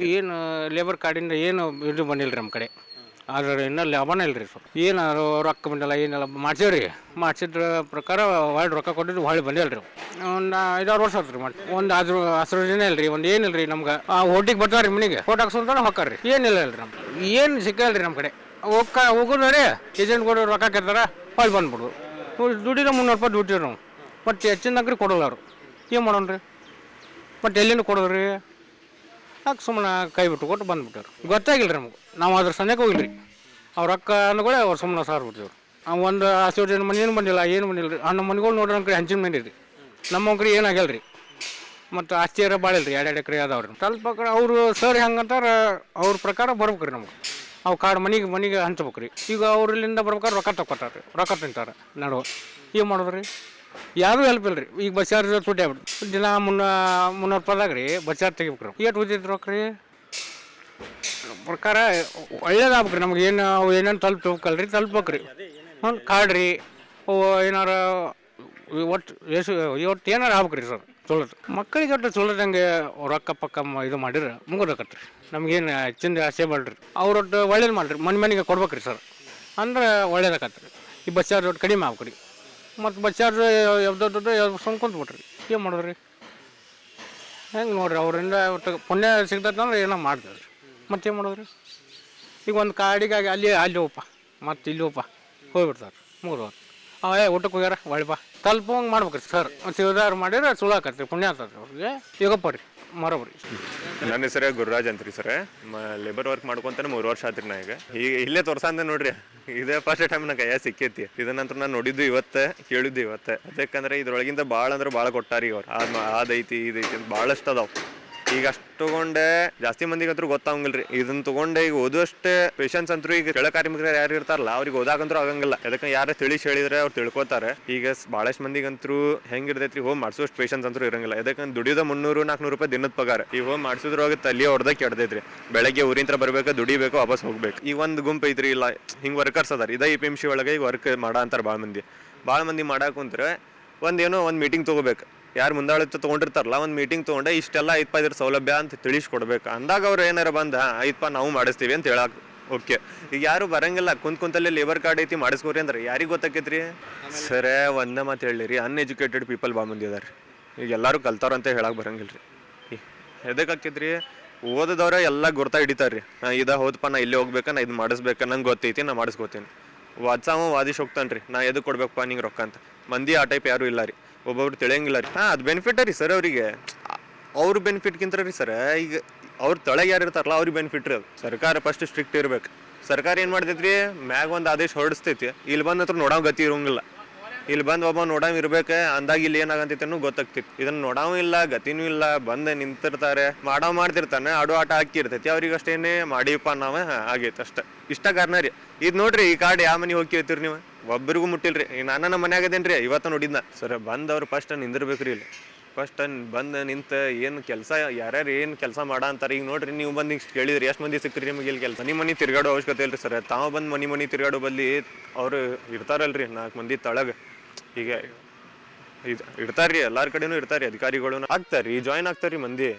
ಏನು ಲೇಬರ್ ಕಾರ್ಡಿಂದ ಏನು ಇದು ಬಂದಿಲ್ಲ ರೀ ನಮ್ಮ ಕಡೆ. ಆದ್ರೆ ಇನ್ನೂ ಲಾಭನೇ ಇಲ್ಲ ರೀ ಸರ್. ಏನು ರೊಕ್ಕ ಬಂದಿಲ್ಲ ಏನಿಲ್ಲ ಮಾಡ್ಸೇವ್ರಿ. ಮಾಡಿಸಿದ್ರ ಪ್ರಕಾರ ಹೊಳ್ಳಿ ರೊಕ್ಕ ಕೊಟ್ಟಿದ್ದು ಹೊಳ್ಳಿ ಬಂದಿಲ್ಲ ರೀ. ಒಂದು 5-6 ವರ್ಷ ಆಯ್ತು ರೀ ಮಾಡಿ. ಒಂದು ಆದ್ರೂ ಹಸಿರು ಯೋಜನೆ ಇಲ್ಲ ರೀ, ಒಂದು ಏನಿಲ್ಲ ರೀ ನಮ್ಗೆ. ಆ ಓಟಿಗೆ ಬರ್ತಾರೆ ರೀ ಮನೆಗೆ, ಫೋಟೋ ಹಾಕ್ಸೋದ್ರೆ ಹೊಕ್ಕಾರ ರೀ. ಏನಿಲ್ಲ ಇಲ್ಲ ರೀ ನಮ್ಗೆ, ಏನು ಸಿಕ್ಕಲ್ಲ ರೀ ನಮ್ಮ ಕಡೆ. ಹೋಗೋದು ರೀ ಏಜೆಂಟ್ಗಳು ರೊಕ್ಕ ಕೇಳ್ತಾರೆ, ಹೊಳ್ಳಿ ಬಂದ್ಬಿಡು. ದುಡ್ಡಿನ 300 ರೂಪಾಯಿ ದುಡ್ಡು ನಾವು, ಮತ್ತು ಹೆಚ್ಚಿನ ಕೊಡೋಲ್ಲ ಅವರು. ಏನು ಮಾಡೋಣ ರೀ, ಮತ್ತು ಎಲ್ಲಿಂದ ಕೊಡೋದು ರೀ? ಯಾಕೆ ಸುಮ್ಮನೆ ಕೈ ಬಿಟ್ಟು ಕೊಟ್ಟು ಬಂದುಬಿಟ್ಟವ್ರು. ಗೊತ್ತಾಗಿಲ್ಲ ರೀ ನಮ್ಗೆ, ನಾವು ಅದ್ರ ಸಂಜೆಗೆ ಹೋಗಿಲ್ಲ ರೀ. ಅವ್ರ ರೊಕ್ಕ ಅಂದ್ಗಳೇ ಅವ್ರು ಸುಮ್ಮನೆ ಸಾರು ಬಿಟ್ಟಿವ್ರು. ಒಂದು ಹಸಿ ಜನ ಮನೇನು ಬಂದಿಲ್ಲ, ಏನು ಬಂದಿಲ್ಲ ರೀ. ನಮ್ಮ ಮನೆಗಳು ನೋಡ್ರಿ ಕಡೆ ಹಂಚಿನ ಮನೆ ರೀ. ನಮ್ಮ ಕಡೆ ಏನಾಗಲ್ಲ ರೀ. ಮತ್ತು ಆಸ್ತಿಯಾರ ಭಾಳ ಇಲ್ಲ ರೀ, 2 ಎಕರೆ ಅದಾವ್ರಿ. ಸ್ವಲ್ಪ ಅವರು ಸರ್ ಹೆಂಗಂತಾರೆ ಅವ್ರ ಪ್ರಕಾರ ಬರ್ಬೇಕು ರೀ ನಮ್ಗೆ. ಅವು ಕಾರ್ಡ್ ಮನೆಗೆ ಹಂಚ್ಬೇಕು ರೀ. ಈಗ ಅವ್ರಲ್ಲಿಂದ ಬರ್ಬೇಕಾದ್ರೆ ರೊಕ್ಕ ತಗೋತಾರೆ ರೀ, ರೊಕ್ಕ ತಿಂತಾರೆ ನಡುವೆ. ಏನು ಮಾಡೋದು ರೀ? ಯಾರೂ ಹೆಲ್ಪ್ ಇಲ್ಲ ರೀ. ಈಗ ಬಸ್ ಚಾರ್ಜ್ ತುಟ್ಟಿ ಆಗ್ಬಿಡ್ತು. ದಿನ 300 ರೂಪಾಯಿದಾಗ ರೀ ಬಸ್ ಚಾರ್ಜ್ ತೆಗಿಬೇಕು ರೀ. ಎಷ್ಟು ಉಳಿದೈತೆ ರೊಕ್ಕ ರೀ? ಪ್ರಕಾರ ಒಳ್ಳೇದಾಗ್ಬೇಕು ರೀ ನಮ್ಗೆ. ಏನು ಅವು ಏನೇನು ತಲುಪ್ಬೇಕಲ್ಲ ರೀ, ತಲುಪ್ಬೇಕು ರೀ. ಕಾರ್ಡ್ ರೀ ಅವು ಏನಾರ ಒಟ್ಟು ಏನಾರು ಆಗ್ಬೇಕು ರೀ ಸರ್. ಚಲೋದು ಮಕ್ಕಳಿಗೆ ಒಟ್ಟು ಚಲೋದಂಗೆ ರೊಕ್ಕ ಪಕ್ಕ ಇದು ಮಾಡಿದ್ರೆ ಮುಗಿದಕತ್ತೆ ರೀ. ನಮ್ಗೇನು ಹೆಚ್ಚಿಂದ ಆಸೆ ಮಾಡ್ರಿ, ಅವ್ರೊಟ್ಟು ಒಳ್ಳೇದು ಮಾಡಿರಿ. ಮನೆಗೆ ಕೊಡ್ಬೇಕು ರೀ ಸರ್, ಅಂದ್ರೆ ಒಳ್ಳೇದಾಕತ್ತೆ ರೀ. ಈ ಬಸ್ ಚಾರ್ಜ್ ಒಟ್ಟು ಕಡಿಮೆ ಆಗ್ಬೇಕು ರೀ. ಮತ್ತು ಬಸ್ ಚಾರ್ಜ್ ಯಾವ್ದು ಕುಂತ್ಬಿಟ್ರಿ. ಏನು ಮಾಡೋದ್ರಿ? ಹೆಂಗೆ ನೋಡಿರಿ, ಅವರಿಂದ ಒಟ್ಟು ಪುಣ್ಯ ಸಿಗ್ತೈತೆ ಅಂದ್ರೆ ಏನೋ ಮಾಡ್ತಾರೆ ರೀ. ಮತ್ತೇನು ಮಾಡೋದ್ರಿ? ಈಗ ಒಂದು ಕಾಡಿಗಾಗಿ ಅಲ್ಲಿ ಹೋಗಪ್ಪ, ಮತ್ತು ಇಲ್ಲಿ ಹೋಗಪ್ಪ ಹೋಗ್ಬಿಡ್ತಾರೆ ಮುಗಿದವ್ರು. ಊಟಕ್ಕೆ ಹೋಗ್ಯಾರ ಒಳ್ಳೆ ತಲುಪಂಗೆ ಮಾಡ್ಬೇಕು ರೀ ಸರ್. ಮತ್ತು ಉದಾರ ಮಾಡಿದ್ರೆ ಸುಳ್ಳು ಆಕತ್ರಿ, ಪುಣ್ಯ ಆಗ್ತದೆ ಅವ್ರಿಗೆ. ಈಗಪ್ಪ ರೀ ಮರೋಬ್ರಿ. ನನ್ನ ಹೆಸರೇ ಗುರುರಾಜ್ ಅಂತ್ರಿ ಸರ್. ಲೇಬರ್ ವರ್ಕ್ ಮಾಡ್ಕೊಂತಾನೆ 3 ವರ್ಷ ಆತ್ರಿ. ನಾ ಈಗ ಇಲ್ಲೇ ತೋರ್ಸಂದೆ ನೋಡ್ರಿ, ಇದೇ ಫಸ್ಟ್ ಟೈಮ್ ನಂಗೆ ಕೈಯಾಗ ಸಿಕ್ಕೈತಿ. ಇದನ್ನಂತರ ನಾನು ನೋಡಿದ್ದು ಇವತ್ತು, ಕೇಳಿದ್ದು ಇವತ್ತು. ಅದಕ್ಕಂದ್ರೆ ಇದ್ರೊಳಗಿಂದ ಭಾಳ ಅಂದ್ರೆ ಭಾಳ ಕೊಟ್ಟಾರಿ ಅವ್ರು. ಅದೈತಿ ಇದೈತಿ ಅಂತ ಭಾಳಷ್ಟು ಅದಾವ. ಈಗ ಅಷ್ಟು ತೊಗೊಂಡೆ ಜಾಸ್ತಿ ಮಂದಿಗೆ ಅಂತೂ ಗೊತ್ತಾಗಂಗಿಲ್ಲ ರೀ. ಇದನ್ನ ತೊಗೊಂಡೆ ಈಗ ಓದುವಷ್ಟೇ ಪೇಷನ್ಸ್ ಅಂತೂ ಈಗ ಕೆಳ ಕಾರ್ಮಿಕರು ಯಾರು ಇರ್ತಾರಲ್ಲ ಅವ್ರಿಗೆ ಓದಾಕಂತೂ ಆಗಂಗಿಲ್ಲ. ಅದಕ್ಕೆ ಯಾರು ಹೇಳಿದ್ರೆ ಅವ್ರು ತಿಳ್ಕೊತಾರೆ. ಈಗ ಭಾಳಷ್ಟು ಮಂದಿಗಂತೂ ಹೆಂಗೆ ಇರ್ತೈತ್ರಿ, ಹೋಗಿ ಮಾಡಿಸೋಷ್ಟು ಪೇಷನ್ಸ್ ಅಂತೂ ಇರಂಗಿಲ್ಲ. ಯಾಕಂದ್ರೆ ದುಡಿಯೋದ 300-400 ರೂಪಾಯಿ ದಿನದ ಪಗಾರ. ಈಗ ಹೋಗಿ ಮಾಡಿಸಿದ್ರೊಳಗೆ ತಲೆ ಹೊಡೆದ ಕೆಡ್ದೈತ್ರಿ. ಬೆಳಗ್ಗೆ ಊರಿಂತ್ರ ಬರ್ಬೇಕು, ದುಡಿಬೇಕು, ವಾಪಸ್ ಹೋಗ್ಬೇಕು. ಈಗ ಒಂದು ಗುಂಪು ಐತ್ರಿ, ಇಲ್ಲ ಹಿಂಗೆ ವರ್ಕರ್ಸ್ ಅದಾರ. ಇದೇ APMC ಒಳಗೆ ಈಗ ವರ್ಕ್ ಮಾಡೋ ಅಂತಾರೆ ಭಾಳ ಮಂದಿ ಮಾಡಾಕುಂತ್ರೆ ಒಂದು ಮೀಟಿಂಗ್ ತೊಗೋಬೇಕು. ಯಾರು ಮುಂದಾಳಿತ ತೊಗೊಂಡಿರ್ತಾರಲ್ಲ, ಒಂದು ಮೀಟಿಂಗ್ ತೊಗೊಂಡೆ ಇಷ್ಟೆಲ್ಲ ಐತಪ್ಪ ಇದ್ರ ಸೌಲಭ್ಯ ಅಂತ ತಿಳಿಸ್ಕೊಡ್ಬೇಕು. ಅಂದಾಗ ಅವ್ರು ಏನಾರ ಐತಪ್ಪ ನಾವು ಮಾಡಿಸ್ತೀವಿ ಅಂತ ಹೇಳಕ್ ಓಕೆ. ಈಗ ಯಾರು ಬರಂಗಿಲ್ಲ, ಕುಂತಲ್ಲೇ ಲೇಬರ್ ಕಾರ್ಡ್ ಐತಿ ಮಾಡಿಸ್ಕೋರಿ ಅಂದ್ರೆ ಯಾರಿಗೆ ಗೊತ್ತಾಕೈತ್ರಿ? ಸರೇ ಒಂದೇ ಮಾತು ಹೇಳಿರಿ, ಅನ್ಎಜುಕೇಟೆಡ್ ಪೀಪಲ್ ಭಾಳ ಮಂದಿ ಅದಾರ. ಈಗ ಎಲ್ಲರೂ ಕಲ್ತಾರ ಅಂತ ಹೇಳಕ್ಕೆ ಬರಂಗಿಲ್ಲ ರೀ. ಎದಕ್ಕೆ ಆಕೈತ್ರಿ? ಓದದವ್ರೆ ಎಲ್ಲ ಗುರ್ತಾ ಹಿಡಿತಾರ್ರಿ. ಹೋದಪ್ಪ ನಾ ಇಲ್ಲಿ ಹೋಗ್ಬೇಕಾ, ನಾ ಇದು ಮಾಡಿಸ್ಬೇಕಾ, ನಂಗೆ ಗೊತ್ತೈತಿ, ನಾ ಮಾಡಿಸ್ಕೋತೀನಿ. ವಾದಿಸಿ ಹೋಗ್ತಾನೆ ರೀ, ನಾ ಎದಕ್ಕೆ ಕೊಡ್ಬೇಕಪ್ಪ ನಿಂಗೆ ರೊಕ್ಕ ಅಂತ. ಮಂದಿ ಆ ಟೈಪ್ ಯಾರೂ ಇಲ್ಲ ರೀ. ಒಬ್ಬೊಬ್ರು ತಿಳಿಯಂಗಿಲ್ಲ ರೀ. ಅದು ಬೆನಿಫಿಟ್ ರೀ ಸರ್ ಅವರಿಗೆ. ಅವ್ರ ಬೆನಿಫಿಟ್ಗಿಂತ ರೀ ಸರ್, ಈಗ ಅವ್ರ ತಳಗೆ ಯಾರು ಇರ್ತಾರಲ್ಲ ಅವ್ರಿಗೆ ಬೆನಿಫಿಟ್ ರೀ ಅದು. ಸರ್ಕಾರ ಫಸ್ಟ್ ಸ್ಟ್ರಿಕ್ಟ್ ಇರ್ಬೇಕು. ಸರ್ಕಾರ ಏನು ಮಾಡ್ತೈತ್ರಿ, ಮ್ಯಾಗ ಒಂದು ಆದೇಶ ಹೊರಡಿಸ್ತೈತಿ, ಇಲ್ಲಿ ಬಂದು ಹತ್ರ ನೋಡೋ ಗತಿ ಇರೋಂಗಿಲ್ಲ. ಇಲ್ಲಿ ಬಂದು ಒಬ್ಬ ನೋಡಾವ್ ಇರ್ಬೇಕು, ಅಂದಾಗ ಇಲ್ಲಿ ಏನಾಗಂತೈತೆ ಅನ್ನೋ ಗೊತ್ತಾಗ್ತೈತಿ. ಇದನ್ನು ನೋಡಾವ್ ಇಲ್ಲ, ಗತಿನೂ ಇಲ್ಲ, ಬಂದು ನಿಂತಿರ್ತಾರೆ, ಮಾಡ್ತಿರ್ತಾನೆ, ಆಡೋ ಆಟ ಹಾಕಿರ್ತೈತಿ. ಅವ್ರಿಗೆ ಅಷ್ಟೇನೆ ಮಾಡಿಯಪ್ಪ ನಾವು ಆಗೈತೆ ಅಷ್ಟೇ. ಇಷ್ಟ ಕಾರಣ ರೀ. ಇದು ನೋಡ್ರಿ, ಈ ಕಾರ್ಡ್ ಯಾವ ಮನೆ ಹೋಗಿ ಕೇಳ್ತೀರಿ ನೀವು? ಒಬ್ಬರಿಗೂ ಮುಟ್ಟಿಲ್ರಿ. ಈಗ ನಾನು ನಮ್ಮ ಮನೆ ಆಗದೇನ್ರಿ, ಇವತ್ತು ನೋಡಿದ್ನ ಸರ್. ಬಂದವ್ರು ಫಸ್ಟ್ ನಿಂದಿರ್ಬೇಕ್ರಿ. ಇಲ್ಲಿ ಫಸ್ಟ್ ಬಂದು ನಿಂತು ಏನು ಕೆಲಸ, ಯಾರ್ಯಾರು ಏನು ಕೆಲಸ ಮಾಡ ಅಂತಾರೆ. ಈಗ ನೋಡ್ರಿ, ನೀವು ಬಂದು ಇಷ್ಟು ಕೇಳಿದ್ರಿ, ಎಷ್ಟು ಮಂದಿ ಸಿಕ್ಕ್ರಿ ನಿಮಗೆ ಇಲ್ಲಿ ಕೆಲಸ? ಮನೆ ತಿರ್ಗಾಡೋ ಅವಶ್ಯಕತೆ ಇಲ್ರಿ ಸರ್. ತಾವು ಬಂದು ಮನೆ ತಿರ್ಗಾಡೋ ಬದಲಿ ಅವ್ರು ಇರ್ತಾರಲ್ರಿ 4 ಮಂದಿ ತಳಗ. ಈಗ ಇರ್ತಾರ್ರಿ, ಎಲ್ಲಾರ ಕಡೆನೂ ಇರ್ತಾರ್ರಿ, ಅಧಿಕಾರಿಗಳು ಆಗ್ತಾರ್ರಿ, ಜಾಯ್ನ್ ಆಗ್ತಾರ್ರಿ ಮಂದಿ.